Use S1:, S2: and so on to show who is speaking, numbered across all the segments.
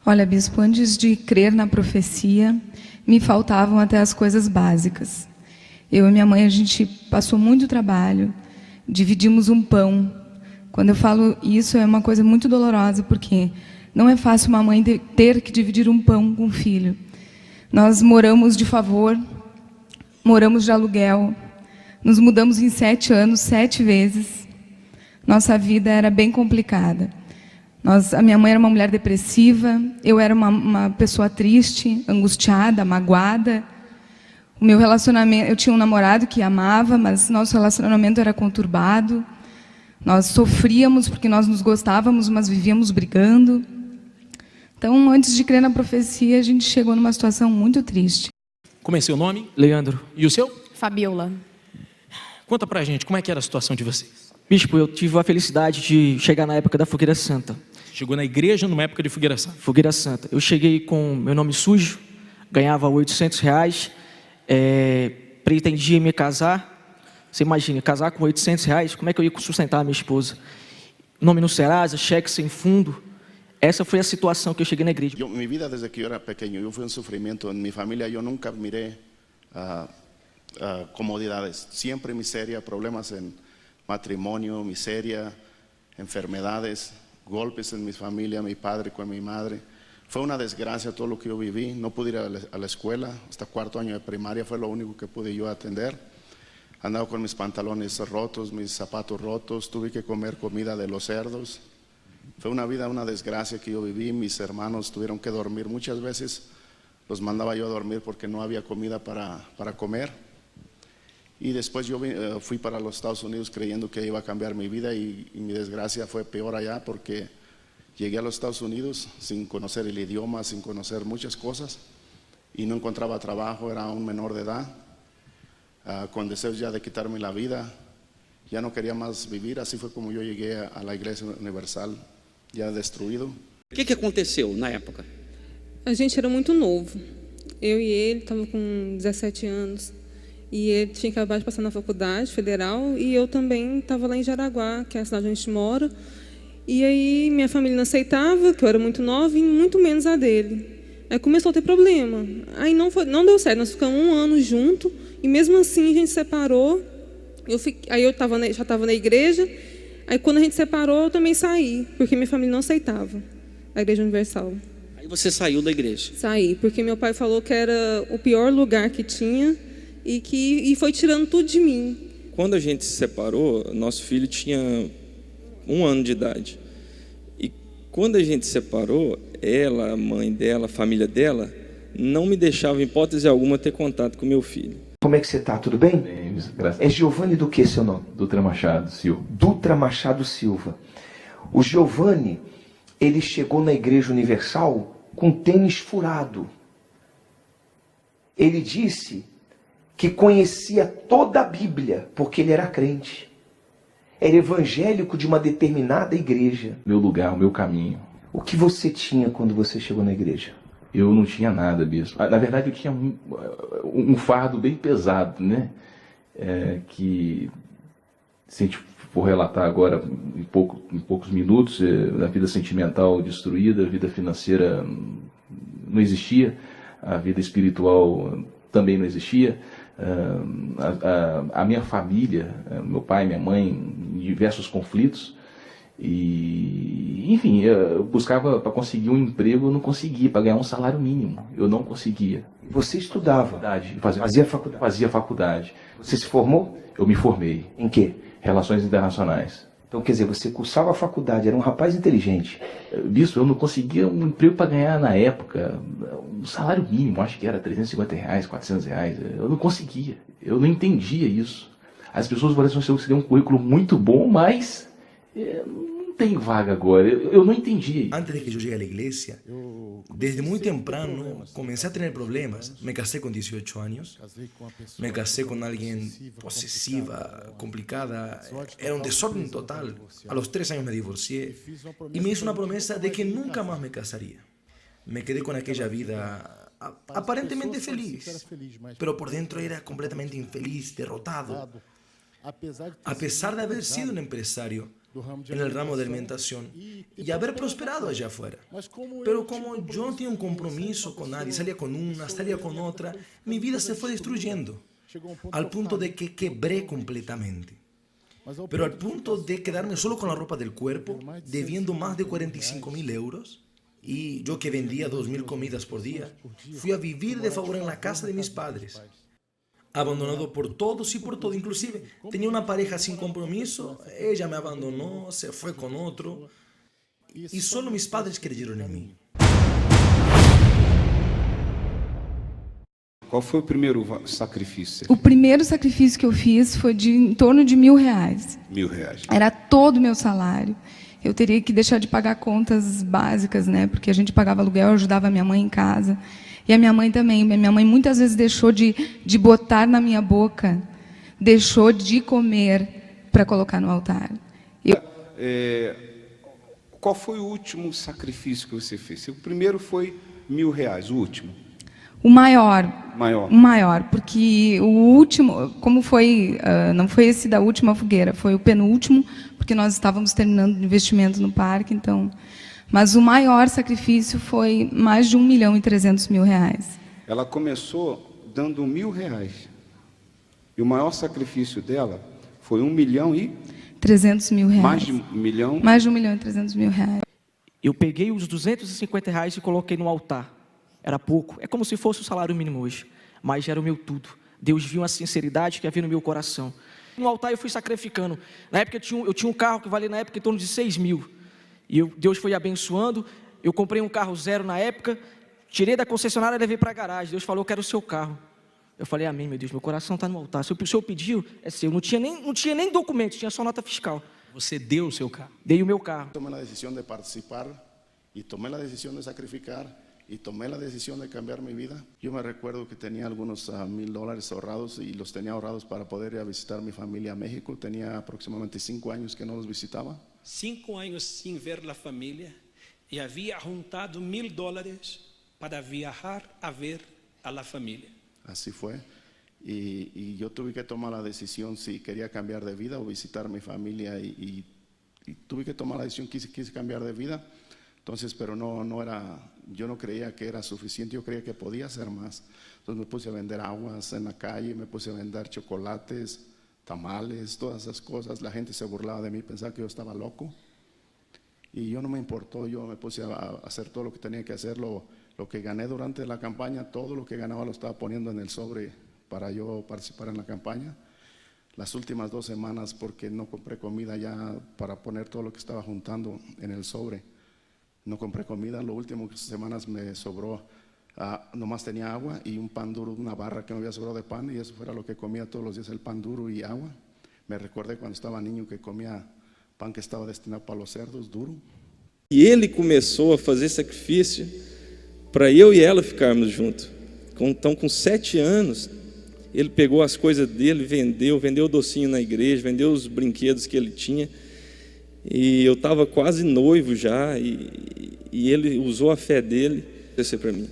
S1: Olha, bispo, antes de crer na profecia, me faltavam até as coisas básicas. Eu e minha mãe, a gente passou muito trabalho, dividimos um pão. Quando eu falo isso, é uma coisa muito dolorosa, porque não é fácil uma mãe ter que dividir um pão com o filho. Nós moramos de favor, moramos de aluguel, nos mudamos em 7 anos, 7 vezes. Nossa vida era bem complicada. A minha mãe era uma mulher depressiva, eu era uma pessoa triste, angustiada, magoada. O meu relacionamento, eu tinha um namorado que amava, mas nosso relacionamento era conturbado. Nós sofríamos porque nós nos gostávamos, mas vivíamos brigando. Então, antes de crer na profecia, a gente chegou numa situação muito triste.
S2: Como é seu nome?
S3: Leandro.
S2: E o seu?
S4: Fabiola.
S2: Conta pra gente, como é que era a situação de vocês?
S3: Bispo, eu tive a felicidade de chegar na época da Fogueira Santa.
S2: Chegou na igreja numa época de Fogueira Santa.
S3: Fogueira Santa. Eu cheguei com meu nome sujo, ganhava R$800, pretendia me casar. Você imagina, casar com R$800, como é que eu ia sustentar a minha esposa? Nome no Serasa, cheque sem fundo. Essa foi a situação que eu cheguei na igreja.
S5: Minha vida desde que eu era pequeno, foi um sofrimento. Em minha família, eu nunca mirei comodidades. Sempre miséria, problemas em matrimônio, miséria, enfermedades, golpes em minha família, meu padre com minha madre. Foi uma desgraça todo o que eu vivi. Não pude ir à escola, hasta 4º ano de primária foi o único que pude eu atender. Andava com meus pantalones rotos, meus sapatos rotos, tive que comer comida de los cerdos. Foi uma vida, uma desgraça que eu vivi. Mis hermanos tiveram que dormir muitas vezes. Los mandava eu a dormir porque não havia comida para comer. E depois eu fui para os Estados Unidos creyendo que ia cambiar minha vida e minha desgraça foi pior allá porque cheguei aos Estados Unidos sem conhecer o idioma, sem conhecer muitas coisas e não encontrava trabalho, era um menor de idade, com desejos já de quitar-me a vida, já não queria mais viver. Assim foi como eu cheguei à Igreja Universal, já destruído.
S6: O que aconteceu na época?
S7: A gente era muito novo. Eu e ele estava com 17 anos. E ele tinha acabado de passar na faculdade federal. E eu também estava lá em Jaraguá, que é a cidade onde a gente mora. E aí minha família não aceitava, que eu era muito nova, e muito menos a dele. Aí começou a ter problema. Aí não deu certo. Nós ficamos 1 ano juntos. E mesmo assim a gente separou. Aí eu já estava na igreja. Aí quando a gente separou, eu também saí. Porque minha família não aceitava a Igreja Universal.
S6: Aí você saiu da igreja?
S7: Saí, porque meu pai falou que era o pior lugar que tinha e foi tirando tudo de mim.
S8: Quando a gente se separou, nosso filho tinha 1 ano de idade. E quando a gente se separou, ela, a mãe dela, a família dela, não me deixava, em hipótese alguma, ter contato com meu filho.
S9: Como é que você está? Tudo bem?
S10: Bem, graças a Deus.
S9: É Giovanni do que seu nome?
S10: Dutra Machado Silva.
S9: Dutra Machado Silva. O Giovanni, ele chegou na Igreja Universal com tênis furado. Ele disse que conhecia toda a Bíblia, porque ele era crente. Era evangélico de uma determinada igreja.
S10: Meu lugar, o meu caminho.
S9: O que você tinha quando você chegou na igreja?
S10: Eu não tinha nada, bispo. Na verdade, eu tinha um fardo bem pesado, né? Que, se a gente for relatar agora em poucos minutos, a vida sentimental destruída, a vida financeira não existia, a vida espiritual também não existia. A minha família, meu pai, minha mãe, diversos conflitos. E, enfim, eu buscava para conseguir um emprego, eu não conseguia, para ganhar um salário mínimo, eu não conseguia.
S9: Você estudava? Fazia faculdade?
S10: Fazia faculdade.
S9: Você se formou?
S10: Eu me formei.
S9: Em quê?
S10: Relações Internacionais.
S9: Então, quer dizer, você cursava a faculdade, era um rapaz inteligente.
S10: Bispo, eu não conseguia um emprego para ganhar na época um salário mínimo, acho que era R$350, R$400. Eu não conseguia, eu não entendia isso. As pessoas pareciam que você tem um currículo muito bom, mas não tem vaga agora. Eu não entendi.
S11: Antes de que eu chegue à igreja, desde muito temprano, comecei a ter problemas. Me casei com 18 anos. Me casei com alguém possessiva, complicada. Era um desordem total. A los 3 anos me divorciei. E me hice uma promessa de que nunca mais me casaria. Me quedé com aquela vida aparentemente feliz, pero por dentro era completamente infeliz, derrotado. A pesar de haber sido um empresário, en el ramo de alimentación y haber prosperado allá afuera. Pero como yo no tenía un compromiso con nadie, salía con una, salía con otra, mi vida se fue destruyendo al punto de que quebré completamente. Pero al punto de quedarme solo con la ropa del cuerpo, debiendo más de 45.000 euros, y yo que vendía 2.000 comidas por día, fui a vivir de favor en la casa de mis padres. Abandonado por todos y por todo, inclusive tenía una pareja sin compromiso, ella me abandonó, se fue con otro, y solo mis padres creyeron en mí.
S4: Qual foi o primeiro sacrifício?
S1: O primeiro sacrifício que eu fiz foi de em torno de R$1.000.
S4: R$1.000.
S1: Era todo o meu salário. Eu teria que deixar de pagar contas básicas, né? Porque a gente pagava aluguel, eu ajudava a minha mãe em casa. E a minha mãe também. Minha mãe muitas vezes deixou de botar na minha boca, deixou de comer para colocar no altar.
S4: Qual foi o último sacrifício que você fez? O primeiro foi R$1.000, o último.
S1: O maior.
S4: Maior.
S1: O maior, porque o último, como foi, não foi esse da última fogueira, foi o penúltimo, porque nós estávamos terminando o investimento no parque, então. Mas o maior sacrifício foi mais de R$1.300.000.
S4: Ela começou dando R$1.000. E o maior sacrifício dela foi
S1: R$1.300.000.
S4: Mais de R$1 milhão.
S1: Mais de R$1.300.000.
S3: Eu peguei os R$250 e coloquei no altar. Era pouco. É como se fosse o salário mínimo hoje. Mas era o meu tudo. Deus viu a sinceridade que havia no meu coração. No altar eu fui sacrificando. Na época eu tinha um carro que valia na época em torno de 6.000. E Deus foi abençoando. Eu comprei um carro zero na época. Tirei da concessionária e levei para a garagem. Deus falou, eu quero o seu carro. Eu falei, amém, meu Deus, meu coração está no altar. Se o senhor pediu, é seu. Não tinha nem documento, tinha só nota fiscal.
S2: Você deu o seu carro?
S3: Dei o meu carro.
S5: Tomé a decisão de participar e tomé a decisão de sacrificar. Y tomé la decisión de cambiar mi vida. Yo me recuerdo que tenía algunos $1,000 ahorrados y los tenía ahorrados para poder ir a visitar a mi familia a México. Tenía aproximadamente 5 años que no los visitaba.
S2: 5 anos sin ver la familia y había juntado $1,000 para viajar a ver a la familia.
S5: Así fue. Y yo tuve que tomar la decisión si quería cambiar de vida o visitar a mi familia y tuve que tomar la decisión, quise cambiar de vida. Entonces, pero no era, yo no creía que era suficiente, yo creía que podía hacer más. Entonces me puse a vender aguas en la calle, me puse a vender chocolates, tamales, todas esas cosas. La gente se burlaba de mí, pensaba que yo estaba loco. Y yo no me importó, yo me puse a hacer todo lo que tenía que hacer. Lo que gané durante la campaña, todo lo que ganaba lo estaba poniendo en el sobre para yo participar en la campaña. Las últimas 2 semanas, porque no compré comida ya para poner todo lo que estaba juntando en el sobre. No compré comida, las últimas semanas me sobró, nomás tenía agua y un pan duro, una barra que me había sobrado de pan, y eso era lo que comía todos los días, el pan duro y agua. Me recordé cuando estaba niño que comía pan que estaba destinado para los cerdos, duro.
S8: E ele começou a fazer sacrifício para eu e ela ficarmos juntos. Então, com 7 anos, ele pegou as coisas dele, vendeu o docinho na igreja, vendeu os brinquedos que ele tinha. E eu estava quase noivo já, e ele usou a fé dele para mim.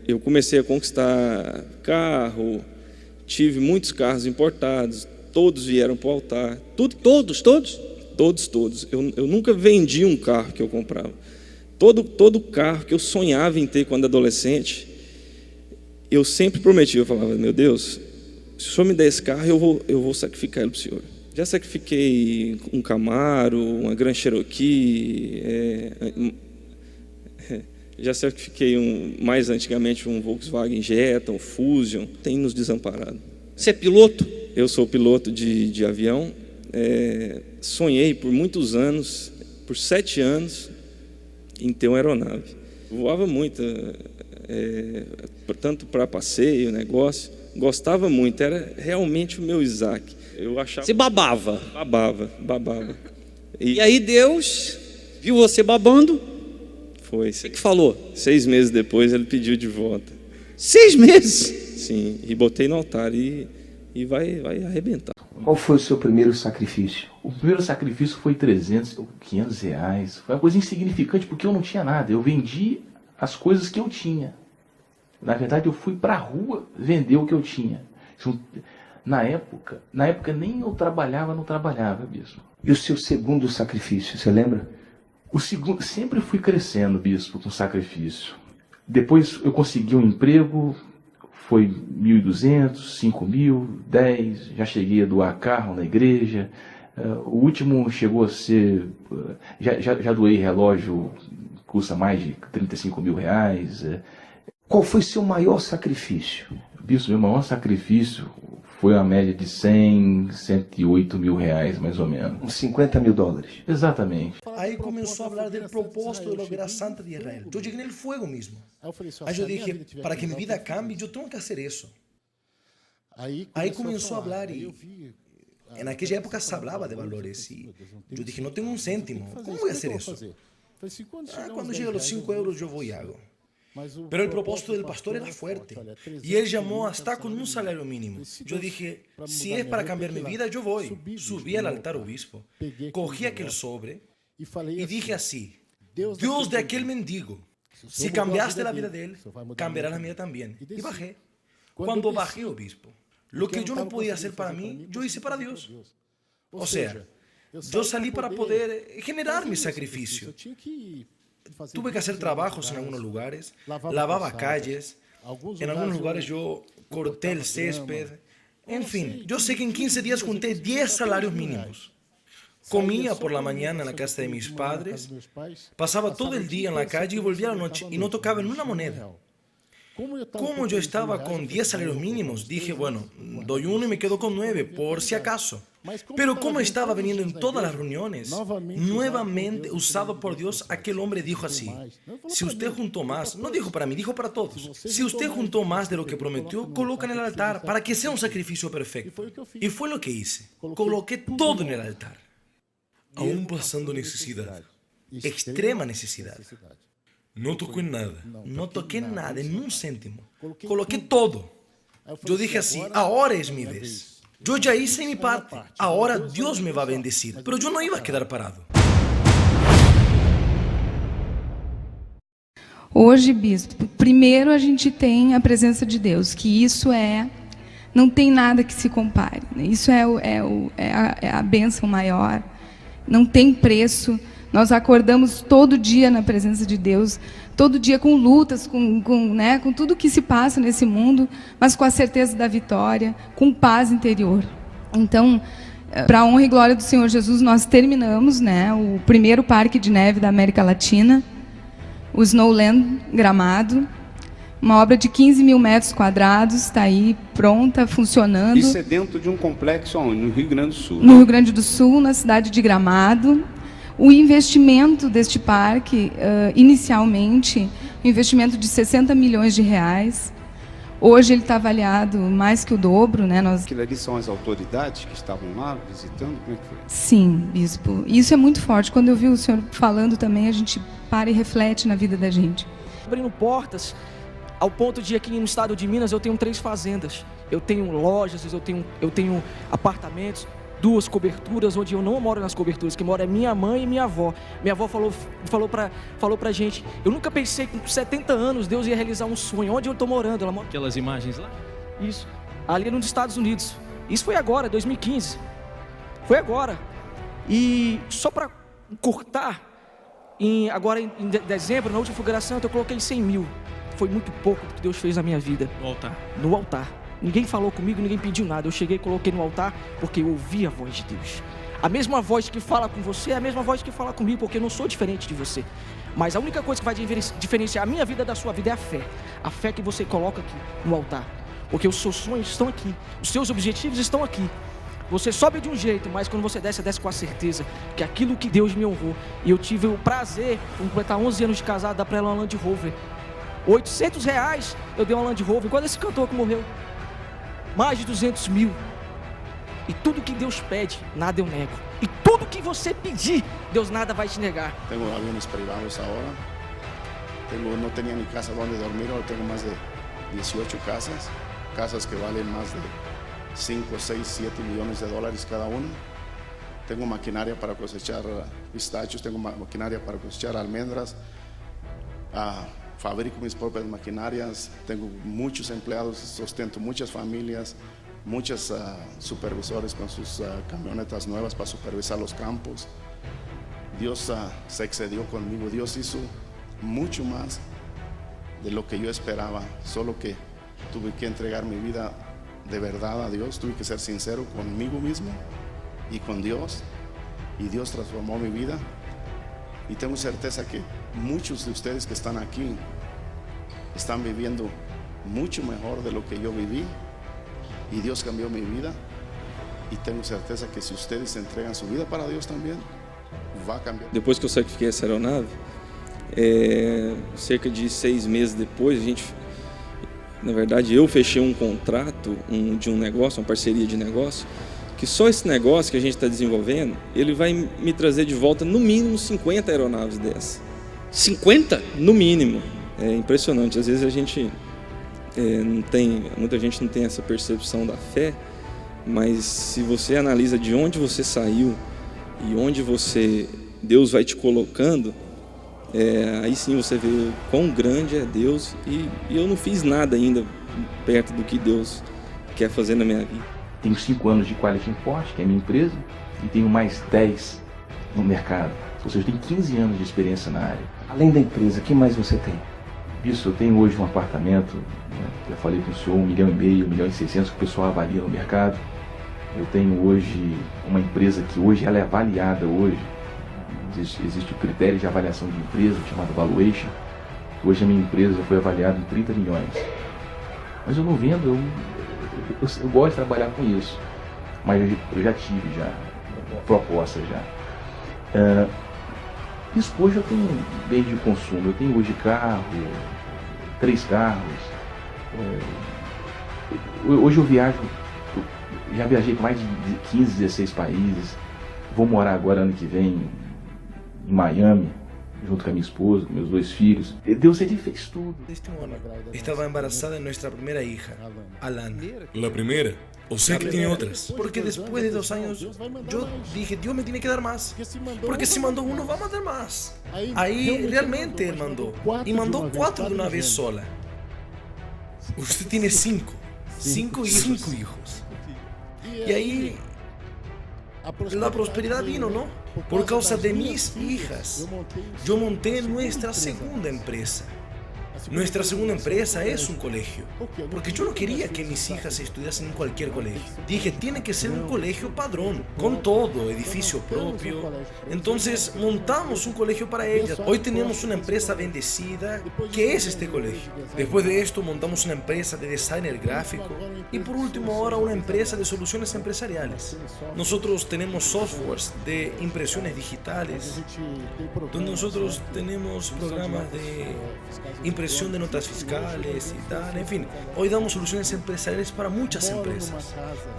S8: Eu comecei a conquistar carro, tive muitos carros importados, todos vieram para o altar.
S6: Todos?
S8: Todos. Eu nunca vendi um carro que eu comprava. Todo carro que eu sonhava em ter quando adolescente, eu sempre prometi, eu falava, meu Deus, se o Senhor me der esse carro, eu vou sacrificar ele para o Senhor. Já sacrifiquei um Camaro, uma Grand Cherokee, já sacrifiquei mais antigamente um Volkswagen Jetta, um Fusion. Tem nos desamparado.
S6: Você é piloto?
S8: Eu sou piloto de avião. Sonhei por muitos anos, por 7 anos, em ter uma aeronave. Voava muito, tanto para passeio, negócio. Gostava muito, era realmente o meu Isaac. Eu achava.
S6: Você babava?
S8: Babava.
S6: E aí Deus viu você babando?
S8: Foi.
S6: O que falou?
S8: 6 meses depois ele pediu de volta.
S6: 6 meses?
S8: Sim, e botei no altar e vai arrebentar.
S9: Qual foi o seu primeiro sacrifício?
S10: O primeiro sacrifício foi 300 ou 500 reais. Foi uma coisa insignificante porque eu não tinha nada. Eu vendi as coisas que eu tinha. Na verdade, eu fui para a rua vender o que eu tinha. Na época nem eu não trabalhava, bispo.
S9: E o seu segundo sacrifício, você lembra?
S10: O segundo, sempre fui crescendo, bispo, com sacrifício. Depois eu consegui um emprego, foi 1.200, 5.000, 10, já cheguei a doar carro na igreja. O último chegou a ser, já doei relógio, custa mais de 35 mil reais.
S9: Qual foi seu maior sacrifício?
S10: Bispo, meu maior sacrifício foi uma média de 108 mil reais, mais ou menos.
S9: Uns 50 mil dólares.
S10: Exatamente.
S11: Aí começou a falar do propósito de lograr Santa de Israel. Eu cheguei no fogo mesmo. Aí eu dije, para que minha vida cambie, eu tenho que fazer isso. Aí começou a falar e naquela época se falava de valores e eu dije, não tenho um cêntimo, como vou fazer isso? Quando chega aos 5 euros eu vou e hago. Pero el propósito del pastor era fuerte y él llamó hasta con un salario mínimo. Yo dije, si es para cambiar mi vida, yo voy. Subí al altar obispo, cogí aquel sobre y dije así, Dios de aquel mendigo, si cambiaste la vida de él, cambiará la mía también. Y bajé. Cuando bajé, obispo, lo que yo no podía hacer para mí, yo hice para Dios. O sea, yo salí para poder generar mi sacrificio. Tuve que hacer trabajos en algunos lugares, lavaba calles, en algunos lugares yo corté el césped, en fin, yo sé que en 15 días junté 10 salarios mínimos. Comía por la mañana en la casa de mis padres, pasaba todo el día en la calle y volvía a la noche y no tocaba en una moneda. Como yo estaba con 10 salarios mínimos, dije, bueno, doy uno y me quedo con 9, por si acaso. Pero como estaba viniendo en todas las reuniones, nuevamente usado por Dios, aquel hombre dijo así, si usted juntó más, no dijo para mí, dijo para todos, si usted juntó más de lo que prometió, coloca en el altar para que sea un sacrificio perfecto. Y fue lo que hice, coloqué todo en el altar, aún pasando necesidad, extrema necesidad. No tocó en nada. No toqué nada, en un céntimo. Coloqué todo. Yo dije así, ahora es mi vez. Yo ya hice mi parte. Ahora Dios me va a bendecir. Pero yo no iba a quedar parado.
S1: Hoje, bispo, primeiro a gente tem a presença de Deus, que isso não tem nada que se compare. Isso é a bênção maior. Não tem preço. Nós acordamos todo dia na presença de Deus, todo dia com lutas, com tudo que se passa nesse mundo, mas com a certeza da vitória, com paz interior. Então, para a honra e glória do Senhor Jesus, nós terminamos, o primeiro parque de neve da América Latina, o Snowland Gramado, uma obra de 15 mil metros quadrados, está aí pronta, funcionando.
S4: Isso é dentro de um complexo onde? No Rio Grande do Sul.
S1: No Rio Grande do Sul, na cidade de Gramado. O investimento deste parque, inicialmente, um investimento de 60 milhões de reais. Hoje ele está avaliado mais que o dobro.
S4: Aquilo ali são as autoridades que estavam lá visitando? Como é que foi?
S1: Sim, bispo. Isso é muito forte. Quando eu vi o senhor falando também, a gente para e reflete na vida da gente.
S3: Abrindo portas, ao ponto de aqui no estado de Minas eu tenho 3 fazendas. Eu tenho lojas, eu tenho apartamentos, 2 coberturas, onde eu não moro nas coberturas, que mora é minha mãe e minha avó. Minha avó falou pra gente, eu nunca pensei que com 70 anos Deus ia realizar um sonho. Onde eu tô morando? Ela mora...
S12: Aquelas imagens lá?
S3: Isso, ali nos Estados Unidos. Isso foi agora, 2015. Foi agora. E só para cortar, agora em dezembro, na última fulguração, eu coloquei 100 mil. Foi muito pouco do que Deus fez na minha vida.
S12: No altar?
S3: No altar. Ninguém falou comigo, ninguém pediu nada. Eu cheguei e coloquei no altar porque eu ouvi a voz de Deus. A mesma voz que fala com você é a mesma voz que fala comigo, porque eu não sou diferente de você. Mas a única coisa que vai diferenciar a minha vida da sua vida é a fé. A fé que você coloca aqui no altar. Porque os seus sonhos estão aqui. Os seus objetivos estão aqui. Você sobe de um jeito, mas quando você desce com a certeza que aquilo que Deus me honrou. E eu tive o prazer de completar 11 anos de casado, dar pra ela uma Land Rover. R$800 eu dei uma Land Rover. Igual esse cantor que morreu. Mais de 200 mil. E tudo que Deus pede, nada eu nego. E tudo que você pedir, Deus nada vai te negar.
S5: Tengo aviones privados ahora. No tenía ni casa donde dormir, ahora tengo más de 18 casas. Casas que valen más de 5, 6, 7 millones de dólares cada una. Tengo maquinaria para cosechar pistachos, tengo maquinaria para cosechar almendras. Fabrico mis propias maquinarias, tengo muchos empleados, sustento muchas familias, muchos supervisores con sus camionetas nuevas para supervisar los campos. Dios se excedió conmigo, Dios hizo mucho más de lo que yo esperaba, solo que tuve que entregar mi vida de verdad a Dios, tuve que ser sincero conmigo mismo y con Dios, y Dios transformó mi vida, y tengo certeza que muchos de ustedes que están aquí están viviendo mucho mejor de lo que yo viví, y Dios cambió mi vida, y tengo certeza que si ustedes entregan su vida para Dios también, va a cambiar.
S8: Depois que eu sacrifiquei essa aeronave, cerca de 6 meses depois, na verdade, eu fechei um contrato de um negócio, uma parceria de negócio, que só esse negócio que a gente está desenvolvendo, ele vai me trazer de volta no mínimo 50 aeronaves dessas.
S6: 50?
S8: No mínimo. É impressionante. Às vezes a gente muita gente não tem essa percepção da fé, mas se você analisa de onde você saiu e onde Deus vai te colocando, aí sim você vê o quão grande é Deus, e eu não fiz nada ainda perto do que Deus quer fazer na minha vida.
S10: Tenho 5 anos de Quality Import, que é a minha empresa, e tenho mais 10 no mercado. Ou seja, eu tenho 15 anos de experiência na área.
S9: Além da empresa, o que mais você tem?
S10: Isso, eu tenho hoje um apartamento, né, já falei com o senhor, 1,5 milhão, 1,6 milhões que o pessoal avalia no mercado. Eu tenho hoje uma empresa que hoje ela é avaliada hoje. Existe o critério de avaliação de empresa, chamado valuation. Hoje a minha empresa já foi avaliada em 30 milhões. Mas eu não vendo, eu gosto de trabalhar com isso. Mas eu já tive propostas já. Isso hoje eu tenho bem de consumo. Eu tenho hoje carro, 3 carros. Hoje eu viajo, já viajei para mais de 15, 16 países. Vou morar agora ano que vem em Miami, junto com a minha esposa, com meus 2 filhos. Deus, ele fez tudo.
S11: Estaba embarazada de nuestra primera hija, Alana. ¿La primera? O sea que tiene otras. Porque después de 2 años yo dije, Dios me tiene que dar más. Porque si mandó uno, va a mandar más. Ahí realmente él mandó. Y mandó 4 de una vez sola. Usted tiene 5. 5 hijos. Y ahí la prosperidad vino, ¿no? Por causa de mis hijas. Yo monté nuestra segunda empresa. Nuestra segunda empresa es un colegio, porque yo no quería que mis hijas estudiasen en cualquier colegio. Dije, tiene que ser un colegio padrón, con todo, edificio propio. Entonces montamos un colegio para ellas. Hoy tenemos una empresa bendecida, que es este colegio. Después de esto montamos una empresa de designer gráfico y por último ahora una empresa de soluciones empresariales. Nosotros tenemos softwares de impresiones digitales, donde nosotros tenemos programas de impresión de notas fiscales y tal, en fin, hoy damos soluciones empresariales para muchas empresas.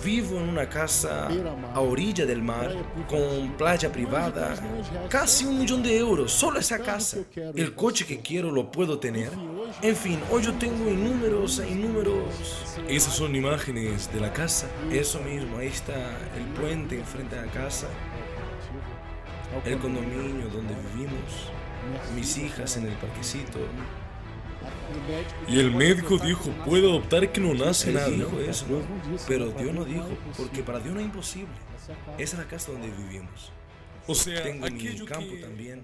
S11: Vivo en una casa a orilla del mar, con playa privada, casi 1 millón de euros, solo esa casa. El coche que quiero lo puedo tener. En fin, hoy yo tengo inúmeros. Esas son imágenes de la casa. Eso mismo, ahí está el puente enfrente de la casa, el condominio donde vivimos, mis hijas en el parquecito. Y el médico dijo, puede adoptar que no nace nada. Dijo eso, ¿no? Pero Dios no dijo, porque para Dios no es imposible. Esa es la casa donde vivimos. O sea, tengo mi campo también.